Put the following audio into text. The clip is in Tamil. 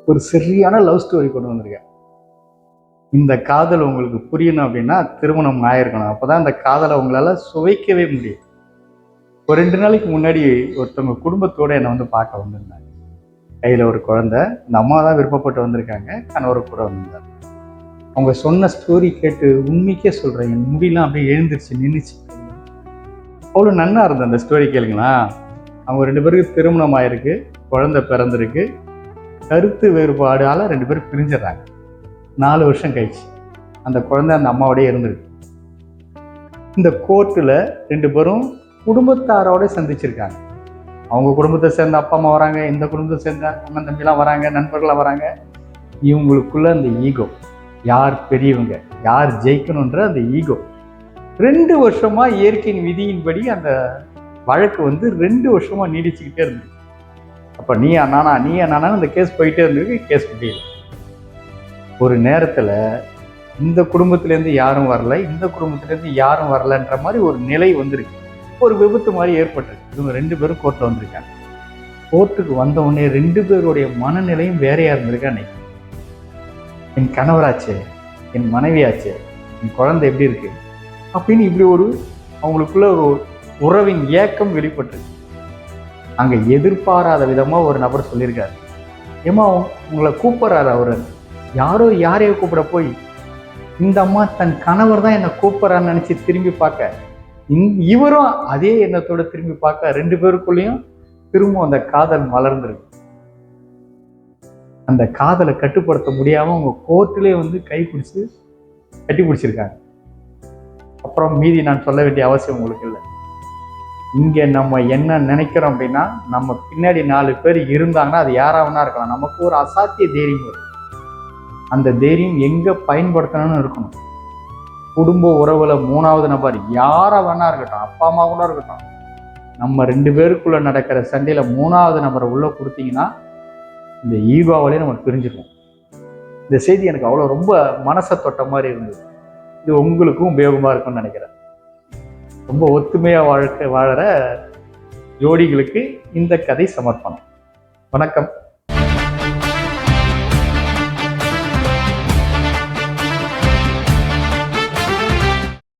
ஒரு சரியான லவ் ஸ்டோரி கொண்டு வந்திருக்கேன். இந்த காதல் உங்களுக்கு புரியணும் அப்படின்னா திருமணம் ஆயிருக்கணும். அப்போதான் அந்த காதலை உங்களால் சுவைக்கவே முடியும். ஒரு 2 நாளைக்கு முன்னாடி ஒருத்தவங்க குடும்பத்தோடு என்னை வந்து பார்க்க வந்திருந்தாங்க. கையில் ஒரு குழந்தை. இந்த அம்மா தான் விருப்பப்பட்டு வந்திருக்காங்க. கணவர் கூட வந்திருந்தாங்க. அவங்க சொன்ன ஸ்டோரி கேட்டு உண்மைக்கே சொல்கிறேன், என் முடியெல்லாம் அப்படியே எழுந்துருச்சு, நின்றுச்சு. அவ்வளோ நன்னா இருந்தது அந்த ஸ்டோரி. கேளுங்களா, அவங்க 2 பேருக்கு திருமணம் ஆயிருக்கு, குழந்தை பிறந்திருக்கு. கருத்து வேறுபாடால் 2 பேரும் பிரிஞ்சிடறாங்க. 4 வருஷம் கழிச்சு அந்த குழந்தை அந்த அம்மாவோடய இருந்திருக்கு. இந்த கோர்ட்டில் 2 பேரும் குடும்பத்தாரோட சந்திச்சிருக்காங்க. அவங்க குடும்பத்தை சேர்ந்த அப்பா அம்மா வராங்க, இந்த குடும்பத்தை சேர்ந்த அண்ணன் தம்பிலாம் வராங்க, நண்பர்களாக வராங்க. இவங்களுக்குள்ள அந்த ஈகோ, யார் பெரியவங்க, யார் ஜெயிக்கணுன்ற அந்த ஈகோ 2 வருஷமா இயற்கையின் விதியின்படி அந்த வழக்கு வந்து 2 வருஷமா நீடிச்சுக்கிட்டே இருந்தது. அப்போ நீயா நானா அந்த கேஸ் போயிட்டே இருந்தது. கேஸ் முடியல. ஒரு நேரத்தில் இந்த குடும்பத்திலேருந்து யாரும் வரல, இந்த குடும்பத்திலேருந்து யாரும் வரலன்ற மாதிரி ஒரு நிலை வந்திருக்கு. ஒரு விபத்து மாதிரி ஏற்பட்டிருக்கு. இவங்க 2 பேரும் கோர்ட்டில் வந்திருக்காங்க. கோர்ட்டுக்கு வந்த உடனே 2 பேருடைய மனநிலையும் வேறையா இருந்திருக்கா. அன்னைக்கு என் கணவராச்சே, என் மனைவியாச்சே, என் குழந்தை எப்படி இருக்கு அப்படின்னு இப்படி ஒரு அவங்களுக்குள்ள ஒரு உறவின் ஏக்கம் வெளிப்பட்டிருக்கு. அங்கே எதிர்பாராத விதமாக ஒரு நபர் சொல்லியிருக்காரு, ஏமா உங்களை கூப்பிட்றாரு அவர். யாரையோ கூப்பிட போய் இந்த அம்மா தன் கணவர் தான் என்னை கூப்பிட்றான்னு நினச்சி திரும்பி பார்க்க, இவரும் அதே எண்ணத்தோட திரும்பி பார்க்க 2 பேருக்குள்ளேயும் திரும்ப அந்த காதல் மலர்ந்துருக்கு. அந்த காதலை கட்டுப்படுத்த முடியாமல் அவங்க கோர்ட்டிலே வந்து கட்டி பிடிச்சிருக்காங்க. அப்புறம் மீதி நான் சொல்ல வேண்டிய அவசியம் உங்களுக்கு இல்லை. இங்கே நம்ம என்ன நினைக்கிறோம் அப்படின்னா, நம்ம பின்னாடி 4 பேர் இருந்தாங்கன்னா அது யாராவனா இருக்கலாம். நமக்கு ஒரு அசாத்திய தைரியம் வரும். அந்த தைரியம் எங்கே பயன்படுத்தணும்னு இருக்கணும். குடும்ப உறவுல 3வது நபர் யாரை வேணா இருக்கட்டும், அப்பா அம்மா கூட இருக்கட்டும், நம்ம 2 பேருக்குள்ள நடக்கிற சண்டையில 3வது நபரை உள்ள கொடுத்தீங்கன்னா இந்த ஈகோவாலே நம்ம பிரிஞ்சிருவோம். இந்த செய்தி எனக்கு அவ்வளோ ரொம்ப மனசை தொட்ட மாதிரி இருந்தது. இது உங்களுக்கும் உபயோகமா இருக்கும்னு நினைக்கிறேன். ரொம்ப ஒத்துமையா வாழற ஜோடிகளுக்கு இந்த கதை சமர்ப்பணம். வணக்கம்.